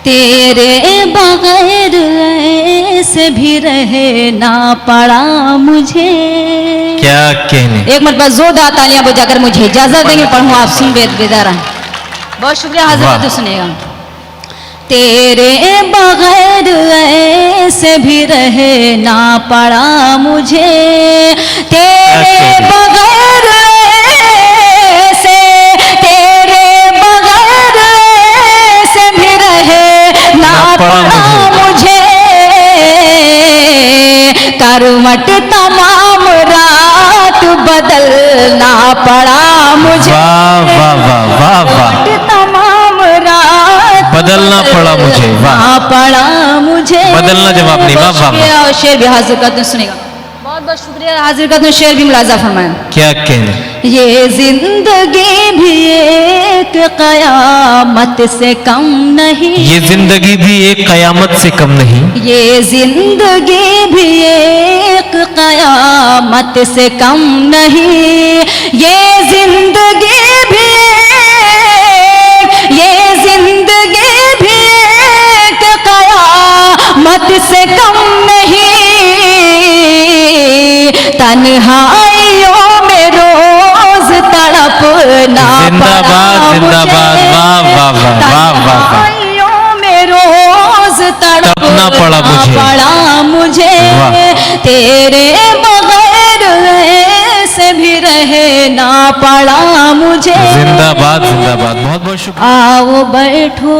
तेरे बगैर ऐसे भी रहे ना पड़ा मुझे। क्या कहने। एक मरतबा जोरदार तालियां बजाकर मुझे इजाजत देंगे, पढ़ूं आप सुन बेदारा। बहुत शुक्रिया हाजिर तो सुनेगा। तेरे बगैर ऐसे भी रहे ना पड़ा मुझे, तेरे बगैर ऐसे, तेरे बगैर ऐसे भी रहे ना पड़ा मुझे। करवट तमाम रात बदलना पड़ा मुझे। वाह वाह वाह वाह वाह। तमाम रात बदलना पड़ा मुझे। वाह पड़ा मुझे। बदलना जवाब नहीं। वाह वाह वाह। शेर भी हाजिर करते हैं, सुनेगा। बहुत बहुत शुक्रिया हाजिर करते हैं, शेर भी मुलाजा फरमाएं। क्या कहने। ये जिंदगी भी एक कयामत से कम नहीं, ये जिंदगी भी एक कयामत से कम नहीं, ये जिंदगी भी एक कयामत से कम नहीं, ये जिंदगी भी, ये जिंदगी भी एक कयामत से कम नहीं। तन्हाइयों में रोज तड़पना जिंदाबाद जिंदाबाद। वाह वाह वाह वाह वाह। तन्हाइयों में रोज तड़पना पड़ा मुझे। तेरे बगैर ऐसे भी रहे ना पड़ा मुझे। जिंदाबाद जिंदाबाद। बहुत बहुत शुक्रिया। आओ बैठो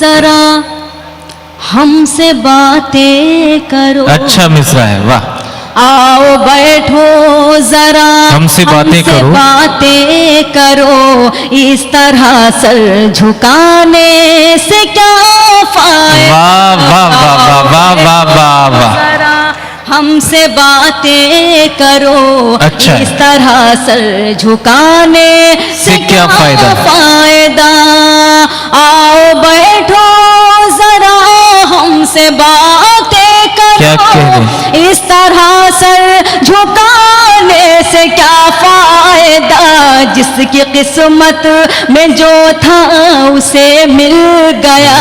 जरा हमसे बातें करो। अच्छा मिसरा है। वाह। आओ बैठो जरा हमसे बातें करो, बातें करो। इस तरह सर झुकाने से क्या फायदा। वाह वाह वाह वाह वाह वाह वाह। जरा हमसे बातें करो। अच्छा। इस तरह सर झुकाने से क्या फायदा। आओ बैठो जरा हमसे बातें क्या करो। इस तरह सर झुकाने से क्या फायदा। जिसकी किस्मत में जो था उसे मिल गया,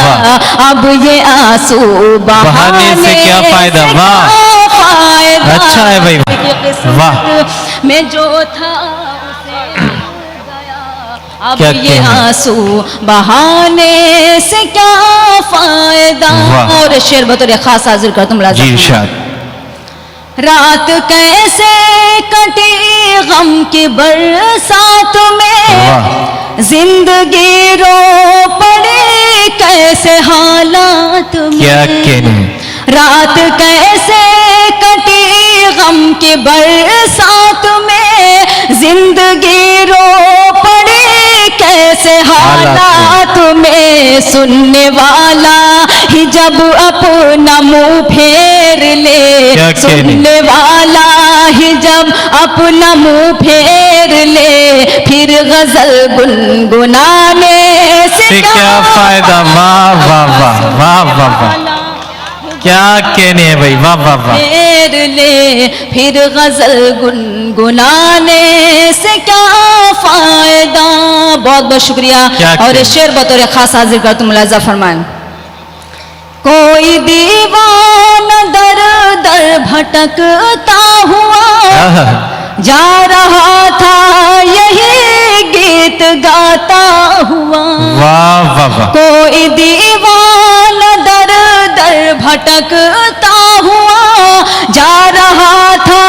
अब ये आंसू बहाने से क्या फायदा। वाह फायदा। अच्छा है भाई। वाह में जो था उसे मिल गया, अब क्या ये आंसू बहाने से क्या फायदा। और शेर बतौर खास हाजिर कर तुम जी इरशाद। रात कैसे कटी गम की बरसात में, जिंदगी रो पड़े कैसे हालात में। क्या कहने। रात कैसे कटी गम की बरसात में, जिंदगी रो पड़े कैसे हालात में। सुनने वाला ही जब अपना मुंह फेर ले, सुनने वाला ही जब अपना मुंह फेर ले, फिर गजल गुनगुनाने से क्या फायदा। वाह वाह वाह वाह वाह वाह। क्या कहने है भाई। वाह वाह वाह। फेर ले फिर गजल गुनगुनाने से क्या फायदा। बहुत बहुत शुक्रिया। और शेर बतौर खास हाजिर कर तुम मुलाजा फरमाएं। कोई दीवाना दर दर भटकता हुआ जा रहा था यही गीत गाता हुआ। वाह वाह वाह। कोई दीवाना दर दर भटकता हुआ जा रहा था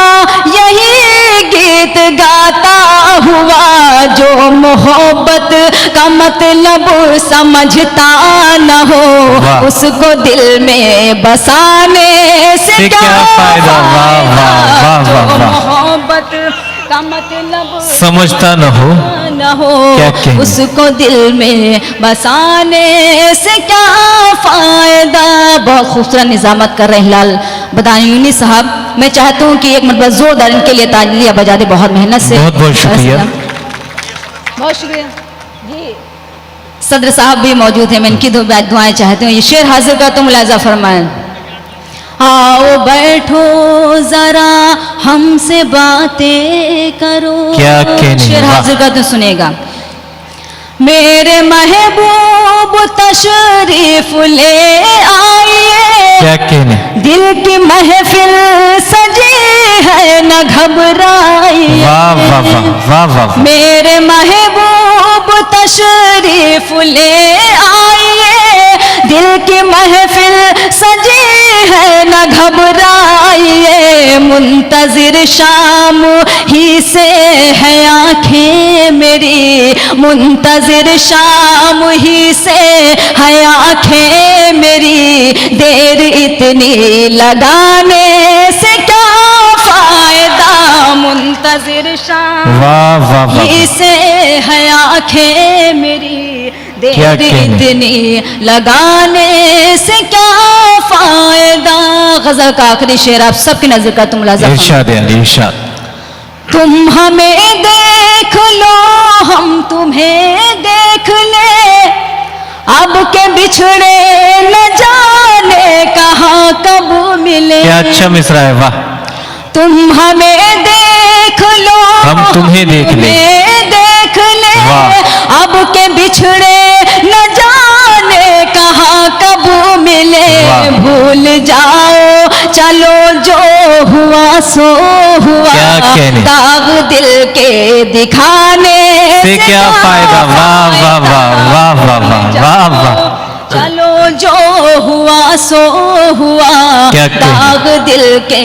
यही गीत गाता हुआ। जो मोहब्बत का मतलब समझता न हो, उसको दिल में बसाने से क्या फायदा। वाह वाह वाह वाह वाह। मोहब्बत का मतलब समझता न हो, उसको दिल में बसाने से क्या फायदा। बहुत खूबसूरत निजामत कर रहे हैं लाल बदायूनी साहब। मैं चाहता हूँ कि एक मरतबा जोरदार इनके लिए तालियां बजा दे, बहुत मेहनत से। बहुत बहुत शुक्रिया। बहुत शुक्रिया जी। सदर साहब भी मौजूद हैं, मैं इनकी दुआएं चाहती हूँ। ये शेर हाजिर कर तो मुलाजा फरमाएं। आओ बैठो जरा हमसे बातें करो। क्या कहने। शेर हाजिर कर तो सुनेगा। मेरे महबूब तशरीफ ले आइए, क्या कहने, दिल की महफिल सजी है न घबराइए। वाह वाह वाह वाह वाह, मेरे महबूब तशरीफ ले आइए, दिल की महफिल सजी है न घबराइए। मुंतजिर शाम ही से है आंखें मेरी, मुंतजिर शाम ही से है आंखें मेरी। देर इतनी लगाने से क्या फायदा, मुंतजिर शाम वाह वाह वाह, ही से है आंखें मेरी। क्या देर कहने? इतनी लगाने से क्या फायदा। गजल का आखिरी शेर आप सबकी नजर का तुम लाजा इरशाद है, इरशाद। तुम हमें देख लो हम तुम्हें देख ले, अब के बिछड़े न जाने कहाँ कब मिले। क्या अच्छा मिसरा है, वाह। तुम हमें देख लो हम तुम्हें देख ले, देख ले, वाह। अब के बिछड़े न जाने कहाँ कब मिले। वाह। भूल जाओ चलो जो हुआ सो हुआ, क्या कहने? दाग दिल के दिखाने से क्या फायदा, वाह वाह वाह वाह वाह वाह वाह वाह, चलो जो हुआ सो हुआ, क्या कहने? दाग दिल के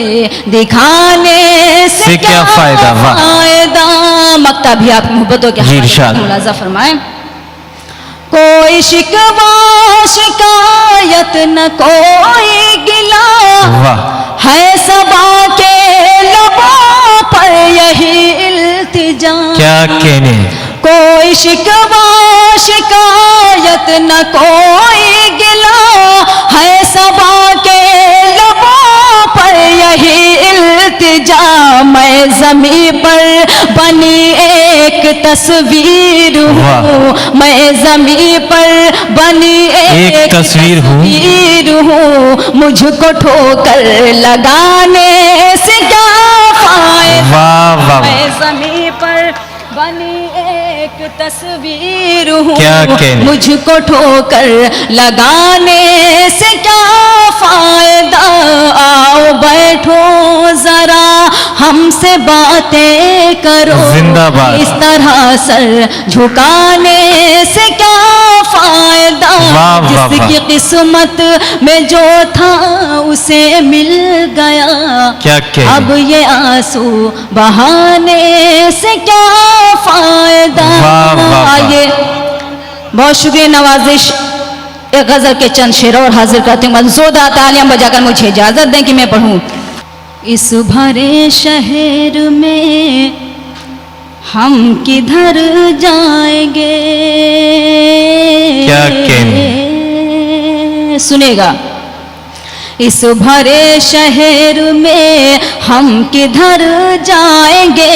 दिखाने से क्या फायदा, वाह। फायदा। मक्ता भी आप मोहब्बतों के जी, हवाले से इरशाद। मुलाजा फरमाए। कोई शिकवा शिकायत न कोई गिला, वाह। है सबा के लबों पर यही इल्तिजा। क्या कहने, कोई शिकवा शिकायत न कोई गिला, है सबा के लबों पर यही इल्तिजा। मैं जमी पर बनी एक तस्वीर हूँ, मैं जमी पर बनी एक तस्वीर हूँ। तस्वीर हूँ। मुझको ठोकर लगाने से क्या फायदा, वाह वाह, मैं जमी पर बनी एक तस्वीर हूँ। क्या कहने? मुझको ठोकर लगाने से क्या फायदा। आओ बैठो जरा हमसे बातें करो, जिंदाबाद। इस तरह सर झुकाने से क्या फायदा। वाह, वाह, वाह। जिसकी किस्मत में जो था उसे मिल गया, क्या कहने? अब ये आंसू बहाने से क्या फायदा। वाह, वाह, वाह। आइए बहुत शुक्रिया नवाजिश, एक गजल के चंद शेर और हाजिर करती हूँ। जोरदार तालियां बजाकर मुझे इजाजत दें कि मैं पढ़ूं। इस भरे शहर में हम किधर जाएंगे, क्या कहने? सुनेगा। इस भरे शहर में हम किधर जाएंगे,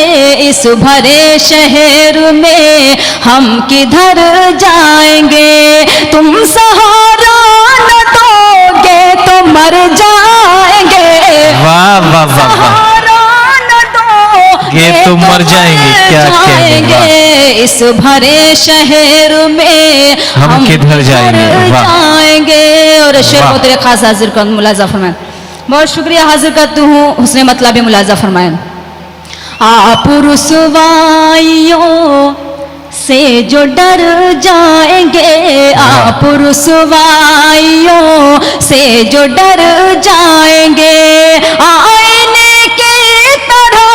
इस भरे शहर में हम किधर जाएंगे। तुम सहारा न दोगे तो मर जाएंगे, वाह वाह वाह वाह, सहारा न दोगे ये तो मर जाएंगे, क्या कहने, वाह। इस भरे शहर में हम किधर जाएंगे, वाह। जाएंगे। और शेर वाह। को तेरे खास हाजिर कर मुलाजा फरमाए। बहुत शुक्रिया हाजिर करती हूँ, उसने मतलब भी मुलाजा फरमाए। आप रुसवाइयों से जो डर जाएंगे, आप रुसवाइयों से जो डर जाएंगे, आईने की तरह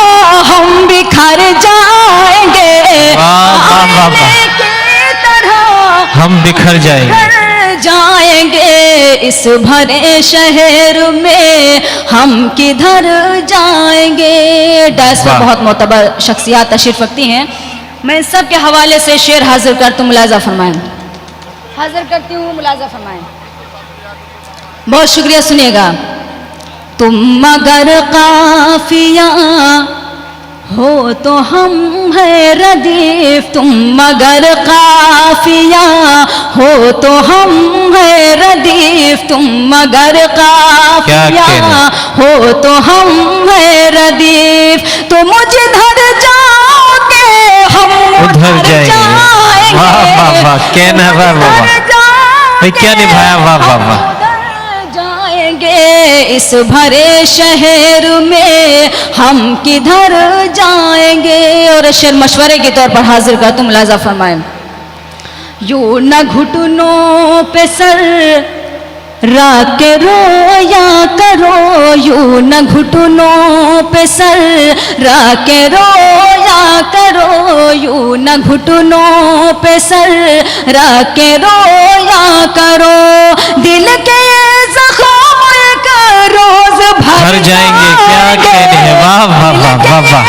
हम बिखर जाएंगे, वाह, वाह, वाह, वाह। आईने की तरह हम बिखर जाएंगे। बिखर जाएंगे। इस भरे शहर में हम किधर जाएंगे। डैश में वाह। बहुत मोतबर शख्सियात तशरीफ रखती हैं, मैं सबके हवाले से शेर हाजिर करती हूँ, मुलाजा फरमाएं। हाजिर करती हूँ, मुलाजा फरमाएं। बहुत शुक्रिया, सुनिएगा। तुम मगर काफिया हो तो हम है रदीफ, तुम मगर काफिया हो तो हम है रदीफ, तुम मगर काफिया हो तो हम है रदीफ। तो मुझे धर जाओगे हम उधर जाएंगे, वाह वाह वाह, कहना वाह वाह वाह, भाई क्या निभाया, वाह वाह वाह। जाएंगे इस भरे शहर में हम किधर जाएंगे। और शेर मशवरे के तौर पर हाजिर कर, तुम मुलाजा फरमाए। यूं न घुटनों पे सर रख के रोया करो, यूं न घुटनों पे सर रख के रोया करो, यूं न घुटनों पे सर रख के रोया करो। दिल के जख्म का रोज भर जाएंगे, क्या कहने हैं, वाह वाह वाह वाह वाह,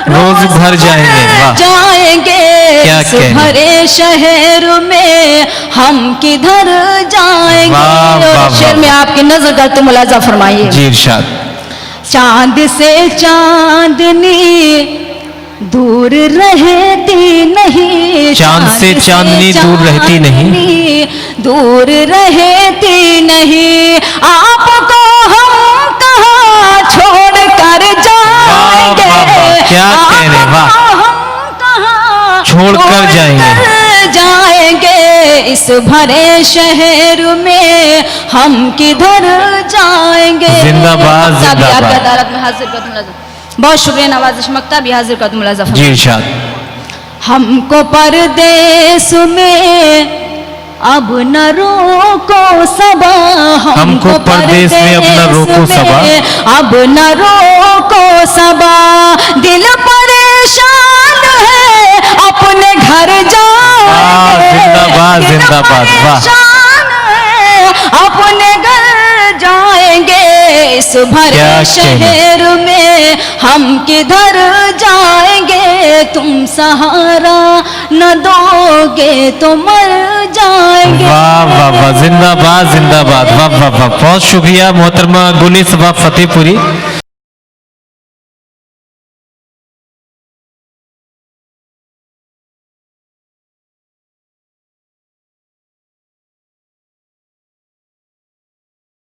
रोज भर जाएंगे, वाह जाएंगे क्या इस भरे शहर में हम किधर जाएंगे। वाह, वाह, और शेर में आपकी नजर करते मुलाजा फरमाइए। जी इरशाद। चांद से चांदनी दूर रहती नहीं, चांद से चांदनी दूर रहती नहीं, दूर रहती नहीं, आपको हम कहाँ छोड़ कर जाएंगे, क्या कहने, वाह, छोड़ कर जाएंगे इस भरे शहर में हम किधर जाएंगे। जिंदाबाद जिंदाबाद। आपकी अदालत में हाजिर कर दूं, बहुत शुक्रिया नवाजिश मक्ता भी हाजिर कर दूं मुलाजा। जी इरशाद। हमको परदेस में अब न रोको सबा, हमको परदेस में अब न रोको सबा, अब न रोको सबा, दिल परेशान है अपने घर जाएंगे, जिंदाबाद जिंदाबाद, वाह, अपने घर जाएंगे इस भरे शहर में हम किधर जाएंगे। तुम सहारा न दोगे तो मर जाएंगे। वाह वाह वाह, जिंदाबाद जिंदाबाद, वाह वाह वाह, बहुत शुक्रिया मोहतरमा गुली सबा फतेहपुरी।